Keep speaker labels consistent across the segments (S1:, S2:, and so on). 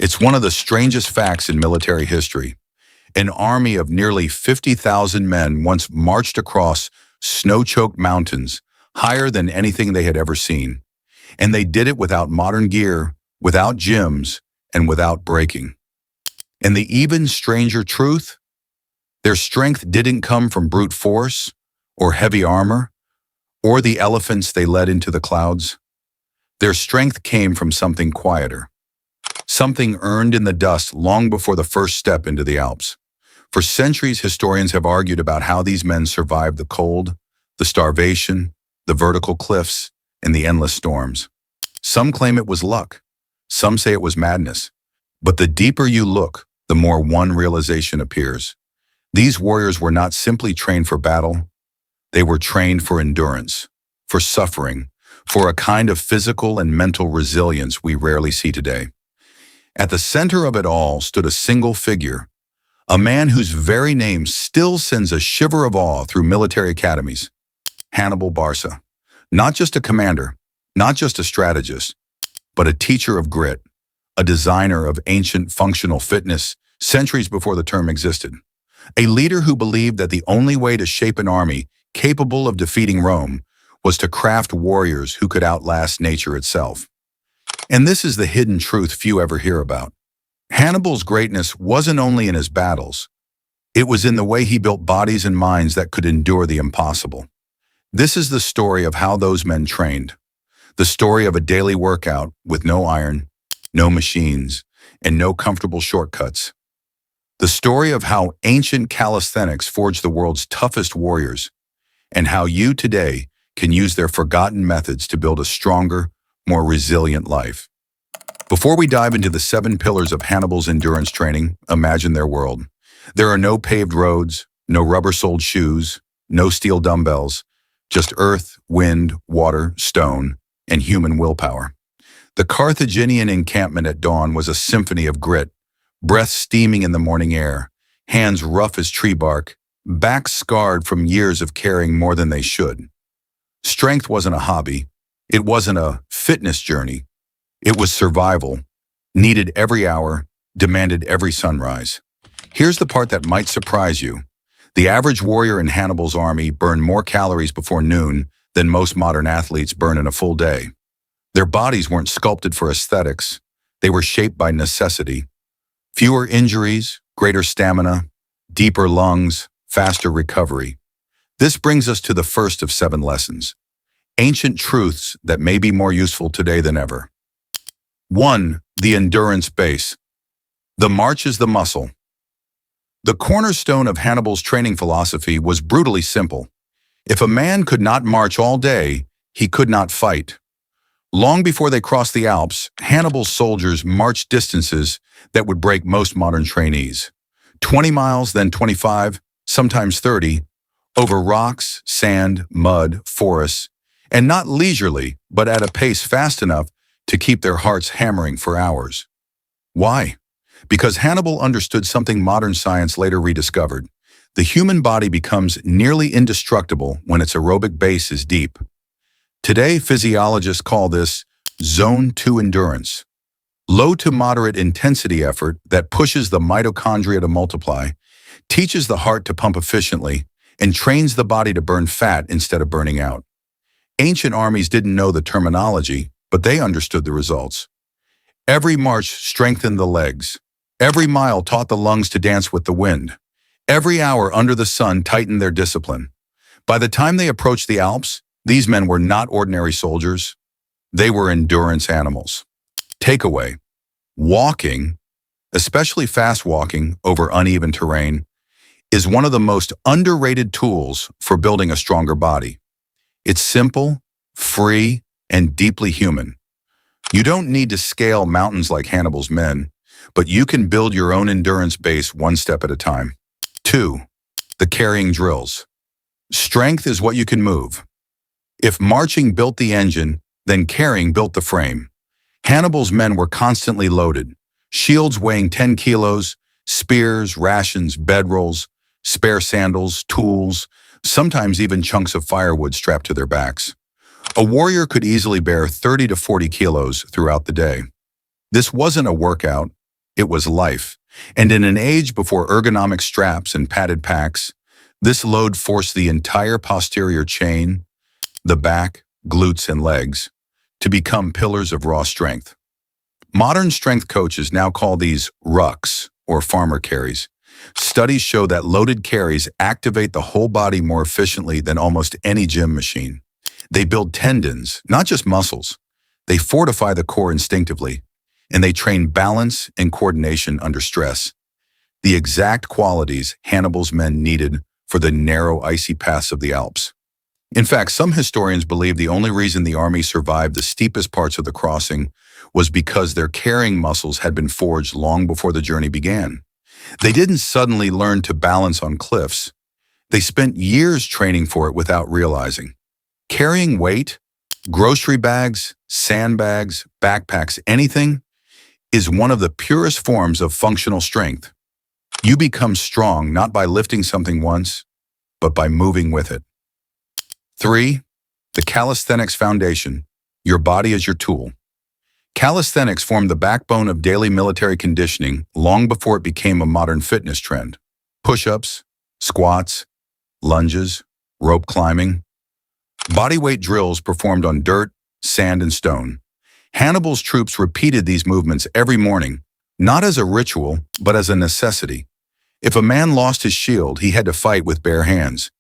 S1: It's one of the strangest facts in military history. An army of nearly 50,000 men once marched across snow-choked mountains, higher than anything they had ever seen. And they did it without modern gear, without gyms, and without breaking. And the even stranger truth? Their strength didn't come from brute force, or heavy armor, or the elephants they led into the clouds. Their strength came from something quieter, something earned in the dust long before the first step into the Alps. For centuries, historians have argued about how these men survived the cold, the starvation, the vertical cliffs, and the endless storms. Some claim it was luck. Some say it was madness. But the deeper you look, the more one realization appears. These warriors were not simply trained for battle. They were trained for endurance, for suffering, for a kind of physical and mental resilience we rarely see today. At the center of it all stood a single figure, a man whose very name still sends a shiver of awe through military academies. Hannibal Barca. Not just a commander, not just a strategist, but a teacher of grit, a designer of ancient functional fitness centuries before the term existed. A leader who believed that the only way to shape an army capable of defeating Rome was to craft warriors who could outlast nature itself. And this is the hidden truth few ever hear about. Hannibal's greatness wasn't only in his battles. It was in the way he built bodies and minds that could endure the impossible. This is the story of how those men trained. The story of a daily workout with no iron, no machines, and no comfortable shortcuts. The story of how ancient calisthenics forged the world's toughest warriors, and how you today can use their forgotten methods to build a stronger, more resilient life. Before we dive into the 7 pillars of Hannibal's endurance training, imagine their world. There are no paved roads, no rubber-soled shoes, no steel dumbbells, just earth, wind, water, stone, and human willpower. The Carthaginian encampment at dawn was a symphony of grit, breath steaming in the morning air, hands rough as tree bark, backs scarred from years of carrying more than they should. Strength wasn't a hobby. It wasn't a fitness journey. It was survival, needed every hour, demanded every sunrise. Here's the part that might surprise you. The average warrior in Hannibal's army burned more calories before noon than most modern athletes burn in a full day. Their bodies weren't sculpted for aesthetics. They were shaped by necessity. Fewer injuries, greater stamina, deeper lungs, faster recovery. This brings us to the first of 7 lessons. Ancient truths that may be more useful today than ever. 1. The endurance base. The march is the muscle. The cornerstone of Hannibal's training philosophy was brutally simple. If a man could not march all day, he could not fight. Long before they crossed the Alps, Hannibal's soldiers marched distances that would break most modern trainees. 20 miles, then 25, sometimes 30, over rocks, sand, mud, forests, and not leisurely, but at a pace fast enough to keep their hearts hammering for hours. Why? Because Hannibal understood something modern science later rediscovered. The human body becomes nearly indestructible when its aerobic base is deep. Today, physiologists call this Zone 2 endurance. Low to moderate intensity effort that pushes the mitochondria to multiply, teaches the heart to pump efficiently, and trains the body to burn fat instead of burning out. Ancient armies didn't know the terminology, but they understood the results. Every march strengthened the legs. Every mile taught the lungs to dance with the wind. Every hour under the sun tightened their discipline. By the time they approached the Alps, these men were not ordinary soldiers. They were endurance animals. Takeaway: walking, especially fast walking over uneven terrain, is one of the most underrated tools for building a stronger body. It's simple, free, and deeply human. You don't need to scale mountains like Hannibal's men, but you can build your own endurance base one step at a time. 2. The carrying drills. Strength is what you can move. If marching built the engine, then carrying built the frame. Hannibal's men were constantly loaded. Shields weighing 10 kilos, spears, rations, bedrolls, spare sandals, tools, sometimes even chunks of firewood strapped to their backs. A warrior could easily bear 30 to 40 kilos throughout the day. This wasn't a workout. it was life. And in an age before ergonomic straps and padded packs, this load forced the entire posterior chain, the back, glutes, and legs, to become pillars of raw strength. Modern strength coaches now call these rucks, or farmer carries. Studies show that loaded carries activate the whole body more efficiently than almost any gym machine. They build tendons, not just muscles. They fortify the core instinctively, and they train balance and coordination under stress, the exact qualities Hannibal's men needed for the narrow, icy paths of the Alps. In fact, some historians believe the only reason the army survived the steepest parts of the crossing was because their carrying muscles had been forged long before the journey began. They didn't suddenly learn to balance on cliffs. They spent years training for it without realizing. Carrying weight, grocery bags, sandbags, backpacks, anything, is one of the purest forms of functional strength. You become strong not by lifting something once, but by moving with it. 3. The Calisthenics Foundation. Your body is your tool. Calisthenics formed the backbone of daily military conditioning long before it became a modern fitness trend. Push-ups, squats, lunges, rope climbing, bodyweight drills performed on dirt, sand, and stone. Hannibal's troops repeated these movements every morning, not as a ritual, but as a necessity. If a man lost his shield, he had to fight with bare hands.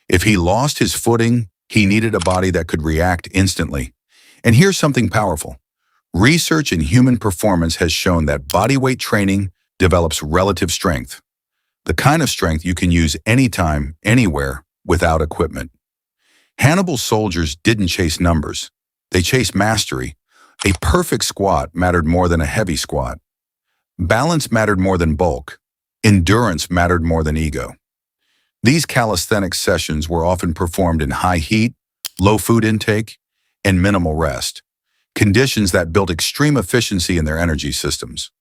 S1: If he lost his footing, he needed a body that could react instantly. And here's something powerful. Research in human performance has shown that bodyweight training develops relative strength, the kind of strength you can use anytime, anywhere, without equipment. Hannibal's soldiers didn't chase numbers. They chased mastery. A perfect squat mattered more than a heavy squat. Balance mattered more than bulk. Endurance mattered more than ego. These calisthenics sessions were often performed in high heat, low food intake, and minimal rest, conditions that built extreme efficiency in their energy systems.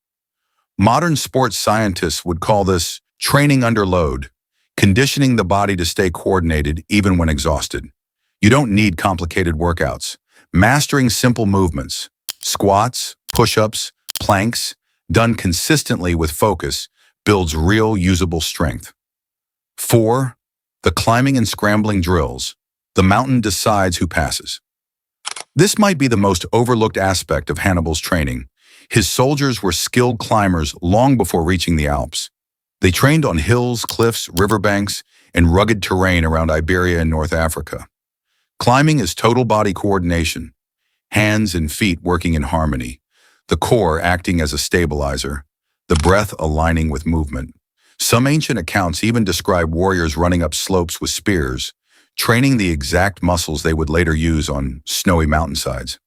S1: Modern sports scientists would call this training under load, conditioning the body to stay coordinated even when exhausted. You don't need complicated workouts. Mastering simple movements, squats, push-ups, planks, done consistently with focus, builds real usable strength. 4. The climbing and scrambling drills. The mountain decides who passes. This might be the most overlooked aspect of Hannibal's training. His soldiers were skilled climbers long before reaching the Alps. They trained on hills, cliffs, riverbanks, and rugged terrain around Iberia and North Africa. Climbing is total body coordination, hands and feet working in harmony, the core acting as a stabilizer, the breath aligning with movement. Some ancient accounts even describe warriors running up slopes with spears, training the exact muscles they would later use on snowy mountainsides.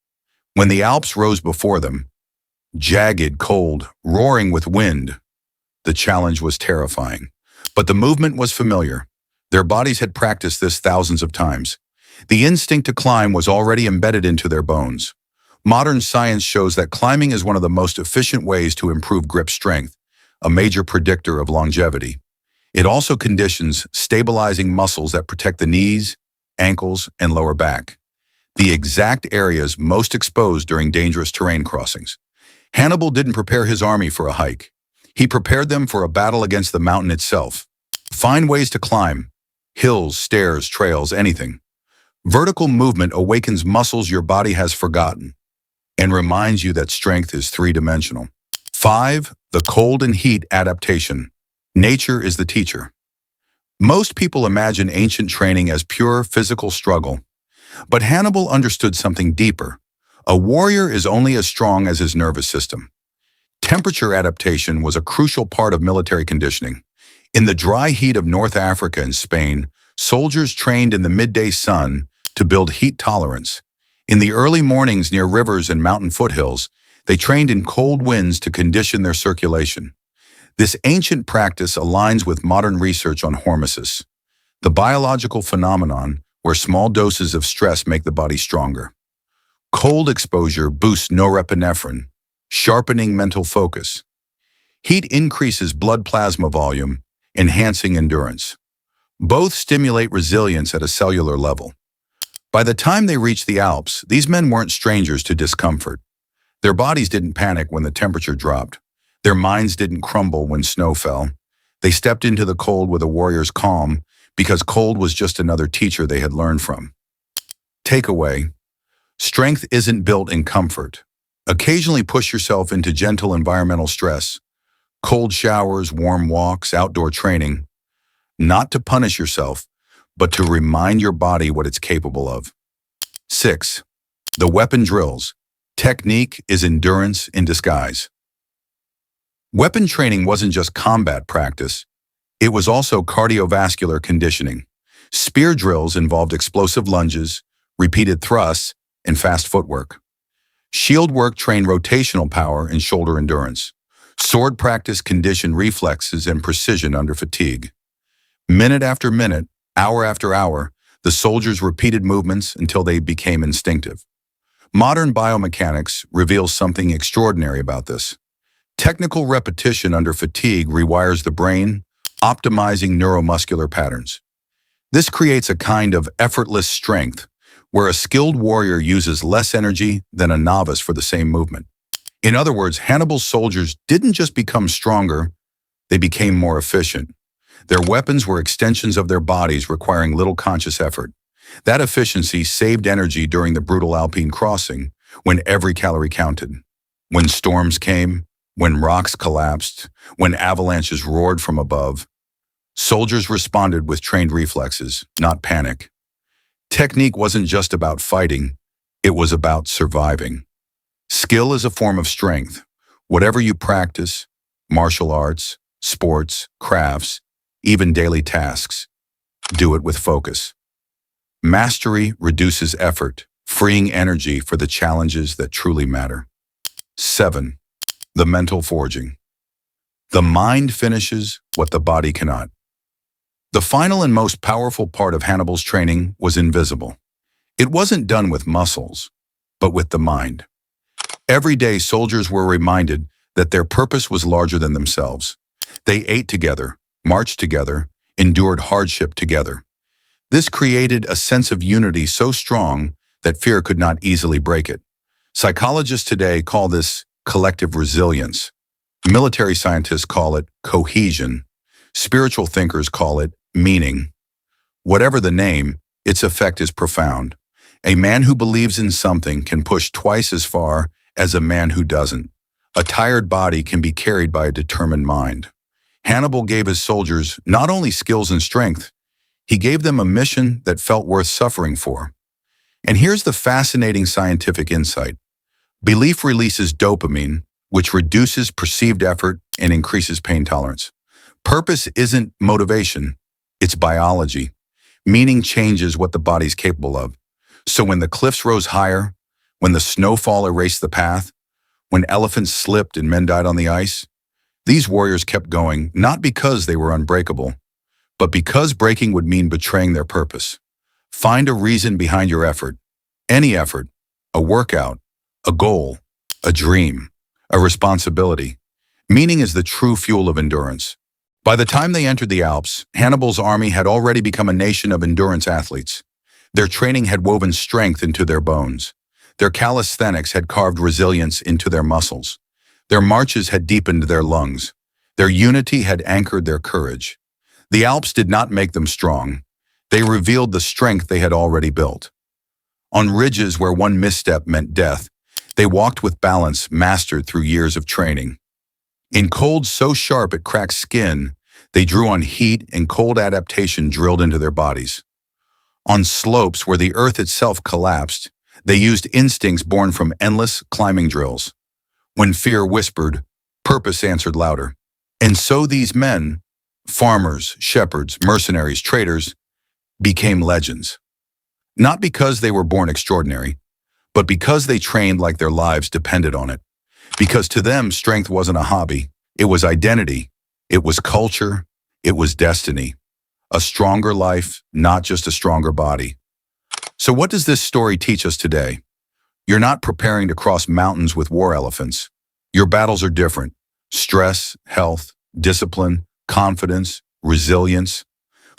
S1: When the Alps rose before them, jagged, cold, roaring with wind, the challenge was terrifying. But the movement was familiar. Their bodies had practiced this thousands of times. The instinct to climb was already embedded into their bones. Modern science shows that climbing is one of the most efficient ways to improve grip strength, a major predictor of longevity. It also conditions stabilizing muscles that protect the knees, ankles, and lower back, the exact areas most exposed during dangerous terrain crossings. Hannibal didn't prepare his army for a hike. He prepared them for a battle against the mountain itself. Find ways to climb: hills, stairs, trails, anything. Vertical movement awakens muscles your body has forgotten and reminds you that strength is three-dimensional. 5. The cold and heat adaptation. Nature is the teacher. Most people imagine ancient training as pure physical struggle, but Hannibal understood something deeper. A warrior is only as strong as his nervous system. Temperature adaptation was a crucial part of military conditioning. In the dry heat of North Africa and Spain, soldiers trained in the midday sun to build heat tolerance. In the early mornings near rivers and mountain foothills, they trained in cold winds to condition their circulation. This ancient practice aligns with modern research on hormesis, the biological phenomenon where small doses of stress make the body stronger. Cold exposure boosts norepinephrine, sharpening mental focus. Heat increases blood plasma volume, enhancing endurance. Both stimulate resilience at a cellular level. By the time they reached the Alps, these men weren't strangers to discomfort. Their bodies didn't panic when the temperature dropped. Their minds didn't crumble when snow fell. They stepped into the cold with a warrior's calm because cold was just another teacher they had learned from. Takeaway: strength isn't built in comfort. Occasionally push yourself into gentle environmental stress, cold showers, warm walks, outdoor training, not to punish yourself, but to remind your body what it's capable of. 6. The weapon drills. Technique is endurance in disguise. Weapon training wasn't just combat practice, it was also cardiovascular conditioning. Spear drills involved explosive lunges, repeated thrusts, and fast footwork. Shield work trained rotational power and shoulder endurance. Sword practice conditioned reflexes and precision under fatigue. Minute after minute, hour after hour, the soldiers repeated movements until they became instinctive. Modern biomechanics reveals something extraordinary about this. Technical repetition under fatigue rewires the brain, optimizing neuromuscular patterns. This creates a kind of effortless strength, where a skilled warrior uses less energy than a novice for the same movement. In other words, Hannibal's soldiers didn't just become stronger, they became more efficient. Their weapons were extensions of their bodies, requiring little conscious effort. That efficiency saved energy during the brutal Alpine crossing, when every calorie counted. When storms came, when rocks collapsed, when avalanches roared from above, soldiers responded with trained reflexes, not panic. Technique wasn't just about fighting, it was about surviving. Skill is a form of strength. Whatever you practice, martial arts, sports, crafts, even daily tasks, do it with focus. Mastery reduces effort, freeing energy for the challenges that truly matter. 7. The mental forging. The mind finishes what the body cannot. The final and most powerful part of Hannibal's training was invisible. It wasn't done with muscles, but with the mind. Every day, soldiers were reminded that their purpose was larger than themselves. They ate together, marched together, endured hardship together. This created a sense of unity so strong that fear could not easily break it. Psychologists today call this collective resilience. Military scientists call it cohesion. Spiritual thinkers call it meaning. Whatever the name, its effect is profound. A man who believes in something can push twice as far as a man who doesn't. A tired body can be carried by a determined mind. Hannibal gave his soldiers not only skills and strength, he gave them a mission that felt worth suffering for. And here's the fascinating scientific insight. Belief releases dopamine, which reduces perceived effort and increases pain tolerance. Purpose isn't motivation, it's biology. Meaning changes what the body's capable of. So when the cliffs rose higher, when the snowfall erased the path, when elephants slipped and men died on the ice, these warriors kept going, not because they were unbreakable, but because breaking would mean betraying their purpose. Find a reason behind your effort. Any effort. A workout. A goal. A dream. A responsibility. Meaning is the true fuel of endurance. By the time they entered the Alps, Hannibal's army had already become a nation of endurance athletes. Their training had woven strength into their bones. Their calisthenics had carved resilience into their muscles. Their marches had deepened their lungs. Their unity had anchored their courage. The Alps did not make them strong. They revealed the strength they had already built. On ridges where one misstep meant death, they walked with balance mastered through years of training. In cold so sharp it cracked skin, they drew on heat and cold adaptation drilled into their bodies. On slopes where the earth itself collapsed, they used instincts born from endless climbing drills. When fear whispered, purpose answered louder. And so these men, farmers, shepherds, mercenaries, traders, became legends. Not because they were born extraordinary, but because they trained like their lives depended on it. Because to them, strength wasn't a hobby. It was identity. It was culture. It was destiny. A stronger life, not just a stronger body. So what does this story teach us today? You're not preparing to cross mountains with war elephants. Your battles are different. Stress, health, discipline, confidence, resilience.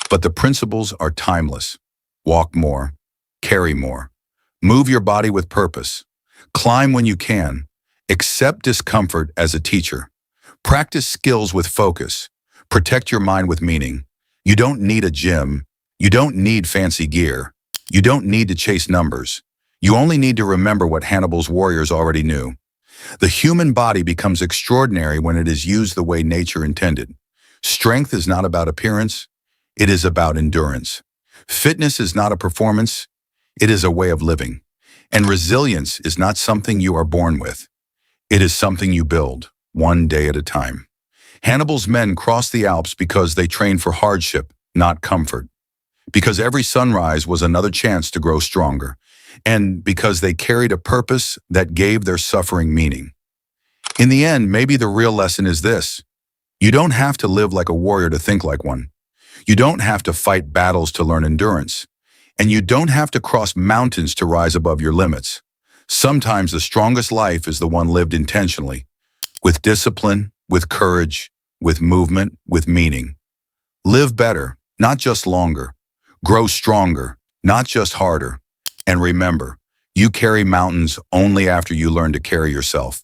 S1: But the principles are timeless. Walk more. Carry more. Move your body with purpose. Climb when you can. Accept discomfort as a teacher. Practice skills with focus. Protect your mind with meaning. You don't need a gym. You don't need fancy gear. You don't need to chase numbers. You only need to remember what Hannibal's warriors already knew. The human body becomes extraordinary when it is used the way nature intended. Strength is not about appearance. It is about endurance. Fitness is not a performance. It is a way of living. And resilience is not something you are born with. It is something you build, one day at a time. Hannibal's men crossed the Alps because they trained for hardship, not comfort. Because every sunrise was another chance to grow stronger. And because they carried a purpose that gave their suffering meaning. In the end, maybe the real lesson is this. You don't have to live like a warrior to think like one. You don't have to fight battles to learn endurance. And you don't have to cross mountains to rise above your limits. Sometimes the strongest life is the one lived intentionally, with discipline, with courage, with movement, with meaning. Live better, not just longer. Grow stronger, not just harder. And remember, you carry mountains only after you learn to carry yourself.